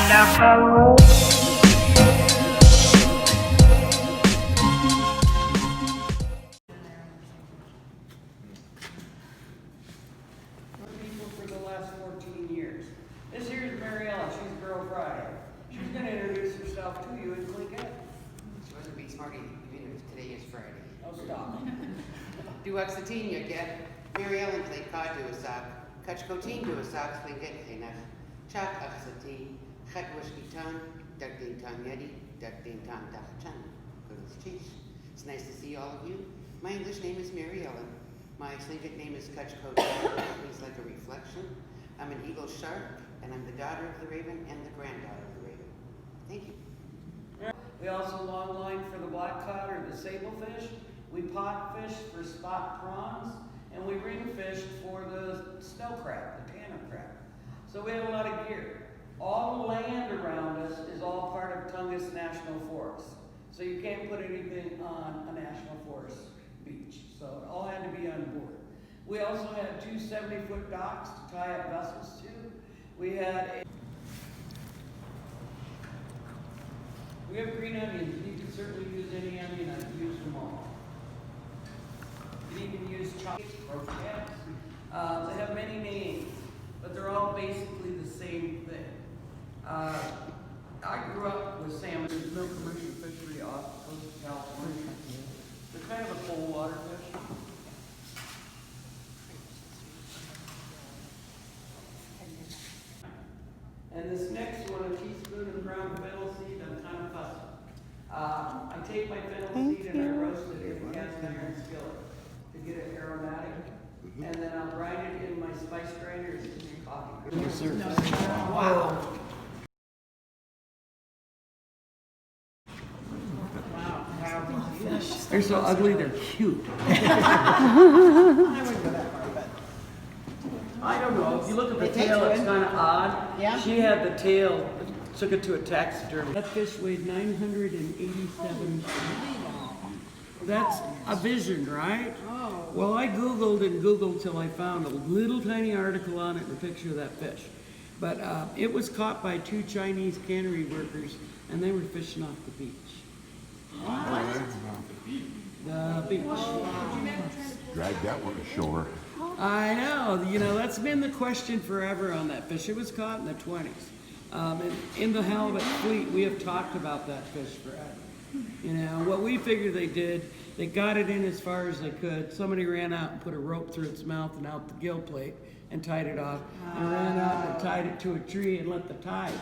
wonderful. People for the last 14 years. This here's Mariella. She's Girl Friday. She's going to introduce herself to you and click it. She wasn't being smarty. Today is Friday. Oh, stop. Du wax the teen you get. Mary Ellen played cod to a sock. Kutch coteen to a sock. Spling get henach. Chop up the tea. Chet wishki ton. Duck din ton yeti. Duck din ton duck chan. Good as cheese. It's nice to see all of you. My English name is Mary Ellen. My Slinket name is Kutch coteen. It means like a reflection. I'm an eagle shark, and I'm the daughter of the raven and the granddaughter of the raven. Thank you. We also long line for the black cod or the sablefish. We pot fish for spot prawns, and we ring fish for the snow crab, the tanner crab. So we have a lot of gear. All the land around us is all part of Tungus National Forest. So you can't put anything on a national forest beach. So it all had to be on board. We also had two 70-foot docks to tie up vessels to. We have green onions. You can certainly use any onion. I've used them all. You can even use chopped croquettes. They have many names, but they're all basically the same thing. I grew up with salmon. There's no commercial fishery off the coast of California. They're kind of a cold water fish. And this next one, a teaspoon of ground fennel seed, I'm kind of fussy. I take my fennel seed and I roast it in a cast iron skillet to get it aromatic. And then I'll grind it in my spice grinder and coffee. Yes, sir. Wow. They're so ugly, they're cute. I wouldn't go that far, but I don't know. If you look at the tail, it's kind of odd. Yeah. She had the tail, took it to a taxidermy. That fish weighed 987 pounds. That's a vision, right? Oh. Well, I Googled and Googled till I found a little tiny article on it and a picture of that fish. But it was caught by two Chinese cannery workers, and they were fishing off the beach. The beach. Drag that one ashore. I know, that's been the question forever on that fish. It was caught in the 20s. And in the halibut fleet, we have talked about that fish forever. What we figured they did, they got it in as far as they could. Somebody ran out and put a rope through its mouth and out the gill plate and tied it off. And ran out and tied it to a tree and let the tide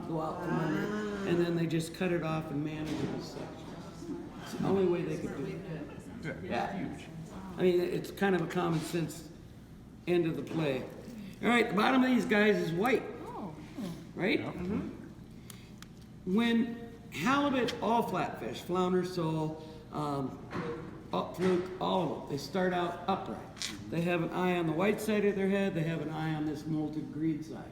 go out from under it. And then they just cut it off and managed it as such. It's the only way they could do it. Yeah. Huge. I mean, it's kind of a common sense end of the play. All right, the bottom of these guys is white, right? Mm-hmm. When halibut, all flatfish, flounder, sole, fluke, all of them, they start out upright. They have an eye on the white side of their head, they have an eye on this molted green side.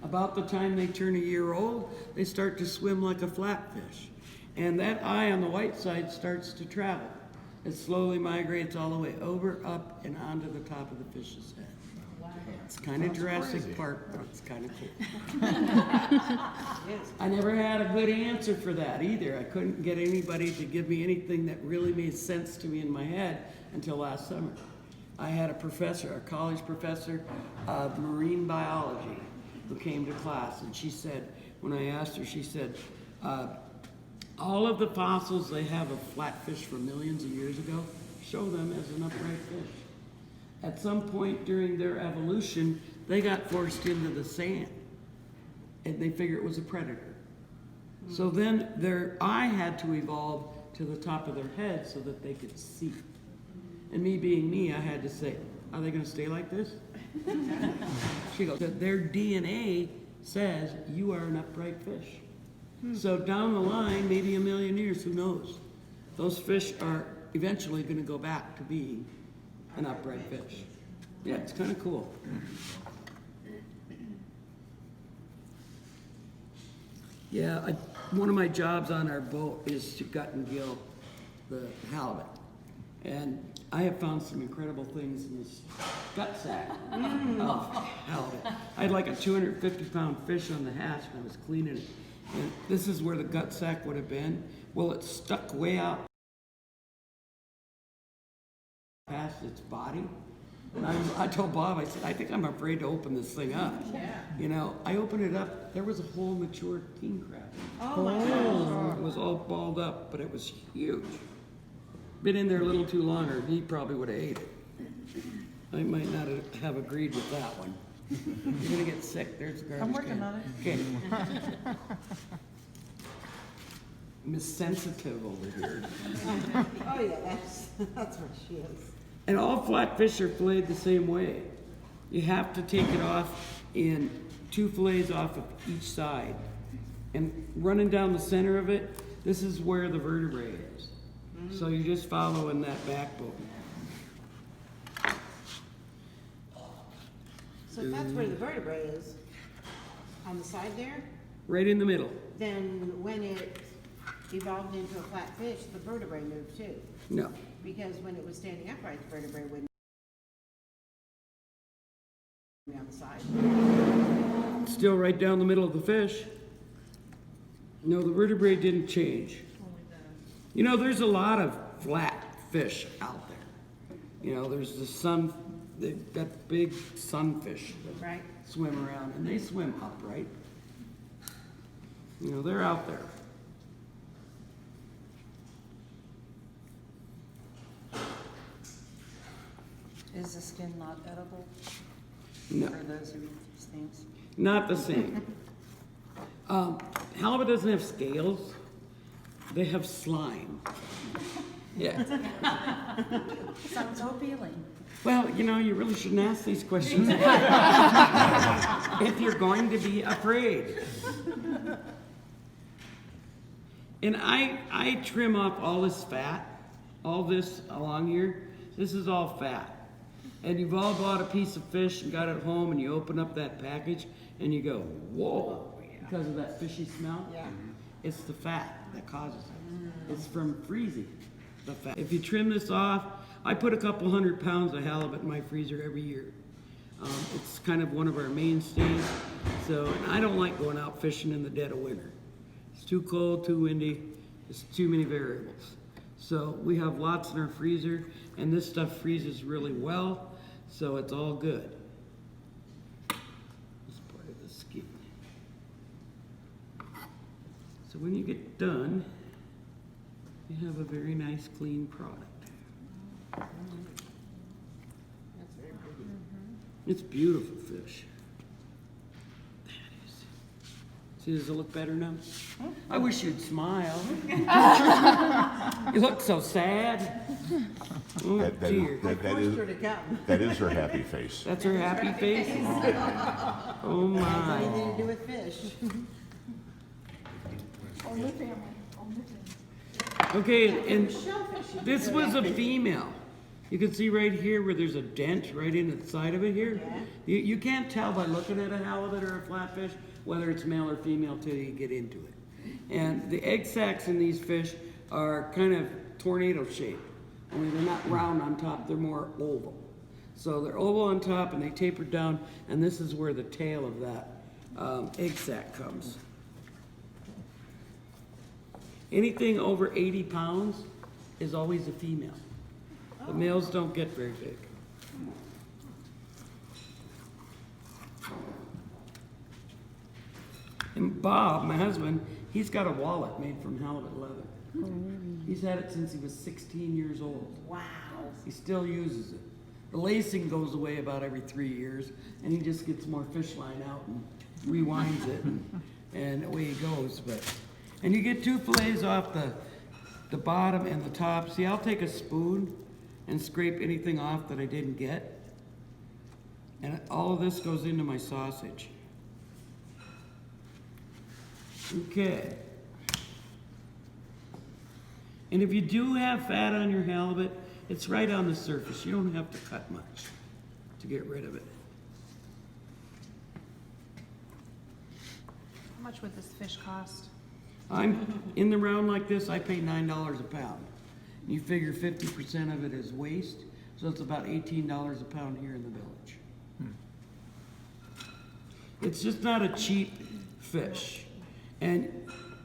About the time they turn a year old, they start to swim like a flatfish. And that eye on the white side starts to travel. It slowly migrates all the way over, up, and onto the top of the fish's head. Wow. It's kind of Jurassic Park, but it's kind of cool. I never had a good answer for that either. I couldn't get anybody to give me anything that really made sense to me in my head until last summer. I had a professor, a college professor of marine biology, who came to class, and she said, when I asked her, she said, all of the fossils they have of flatfish from millions of years ago show them as an upright fish. At some point during their evolution, they got forced into the sand, and they figured it was a predator. So then their eye had to evolve to the top of their head so that they could see. And me being me, I had to say, are they going to stay like this? She goes, their DNA says you are an upright fish. So down the line, maybe a million years, who knows? Those fish are eventually going to go back to being an upright fish. Yeah, it's kind of cool. Yeah, one of my jobs on our boat is to gut and gill the halibut. And I have found some incredible things in this gut sack of halibut. I had like a 250-pound fish on the hatch and I was cleaning it. And this is where the gut sack would have been. Well, it stuck way out past its body. And I told Bob, I said, I think I'm afraid to open this thing up. Yeah. You know, I opened it up, there was a whole mature king crab. Oh my gosh. It was all balled up, but it was huge. Been in there a little too long, or he probably would have ate it. I might not have agreed with that one. You're gonna get sick. There's the garbage I'm working can. on it. Okay. Miss Sensitive over here. Oh, yeah, that's what she is. And all flatfish are filleted the same way. You have to take it off in 2 fillets off of each side. And running down the center of it, this is where the vertebrae is. So you're just following that backbone. So if that's where the vertebrae is, on the side there, Right in the middle. then when it evolved into a flat fish, the vertebrae moved too. No. Because when it was standing upright, the vertebrae wouldn't be on the side. Still right down the middle of the fish. No, the vertebrae didn't change. You know, there's a lot of flat fish out there. You know, there's they've got big sunfish that Right. swim around, and they swim upright. You know, they're out there. Is the skin not edible No, for those who eat these things? not the same. Halibut doesn't have scales. They have slime. Yeah. Sounds so appealing. Well, you know, you really shouldn't ask these questions if you're going to be afraid. And I trim off all this fat, all this along here. This is all fat. And you've all bought a piece of fish and got it home, and you open up that package and you go, whoa, because of that fishy smell. Yeah. It's the fat that causes it. It's from freezing the fat. If you trim this off, I put a couple 100 pounds of halibut in my freezer every year. It's kind of one of our mainstays. So, and I don't like going out fishing in the dead of winter. It's too cold, too windy, it's too many variables. So we have lots in our freezer, and this stuff freezes really well, so it's all good. It's part of the skin. So when you get done, you have a very nice, clean product. That's very pretty. It's beautiful fish. That is. See, does it look better now? I wish you'd smile. You look so sad. Oh, That dear. Forced her to come. that is her happy face. That's her happy face? Oh Has my. anything to do with fish. Okay, and Shellfish. this was a female. You can see right here where there's a dent right in the side of it here. Yeah. You can't tell by looking at a halibut or a flatfish whether it's male or female till you get into it. And the egg sacs in these fish are kind of tornado shaped. Only they're not round on top, they're more oval. So they're oval on top and they taper down, and this is where the tail of that egg sac comes. Anything over 80 pounds is always a female. The males don't get very big. And Bob, my husband, he's got a wallet made from halibut leather. He's had it since he was 16 years old. Wow. He still uses it. The lacing goes away about every 3 years, and he just gets more fish line out and rewinds it, and away he goes. And you get 2 fillets off the bottom and the top. See, I'll take a spoon and scrape anything off that I didn't get. And all of this goes into my sausage. Okay. And if you do have fat on your halibut, it's right on the surface. You don't have to cut much to get rid of it. How much would this fish cost? I'm in the round like this, I pay $9 a pound. You figure 50% of it is waste, So it's about $18 a pound here in the village. It's just not a cheap fish. And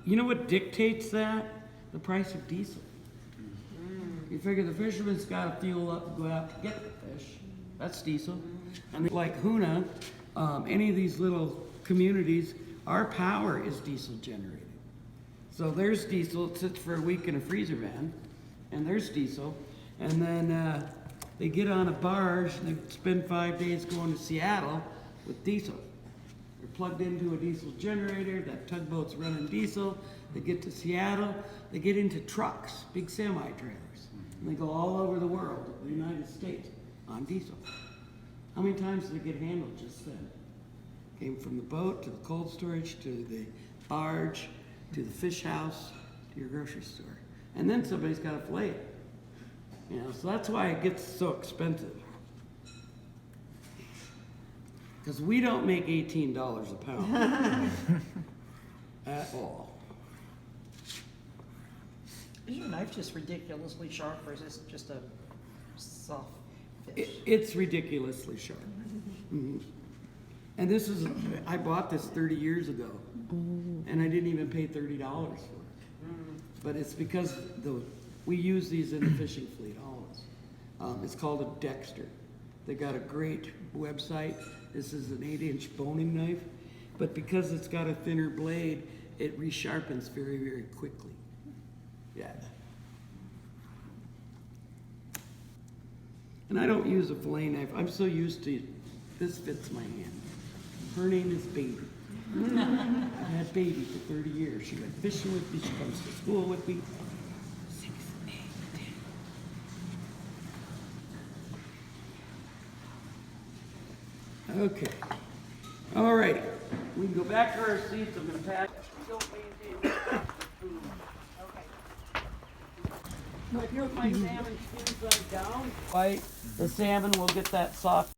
you know what dictates that? The price of diesel. You figure the fisherman's got to fuel up and go out to get the fish. That's diesel. And like Huna, any of these little communities, our power is diesel generated. So there's diesel, it sits for a week in a freezer van, and there's diesel. And then they get on a barge and they spend 5 days going to Seattle with diesel. They're plugged into a diesel generator, that tugboat's running diesel. They get to Seattle, they get into trucks, big semi-trailers, and they go all over the world, the United States, on diesel. How many times did they get handled just then? Came from the boat to the cold storage to the barge to the fish house to your grocery store. And then somebody's got to fillet it. You know, so that's why it gets so expensive. Because we don't make $18 a pound at all. Is your knife just ridiculously sharp, or is this just a soft fish? It's ridiculously sharp. Mhm. And this is, I bought this 30 years ago, and I didn't even pay $30 for it. But it's because we use these in the fishing fleet always. It's called a Dexter. They got a great website. This is an 8-inch boning knife, but because it's got a thinner blade, it resharpens very, very quickly. Yeah. And I don't use a fillet knife. I'm so used to this fits my hand. Her name is Baby. I've had Baby for 30 years. She went fishing with me. She comes to school with me. 6, 8, 10. Okay. All right. We can go back to our seats. I'm going to pack. So if you put my salmon skin side down, right, the salmon will get that soft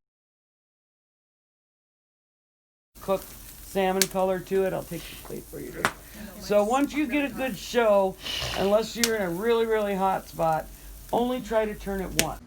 cooked salmon color to it. I'll take the plate for you. So once you get a good show, unless you're in a really, really hot spot, only try to turn it once.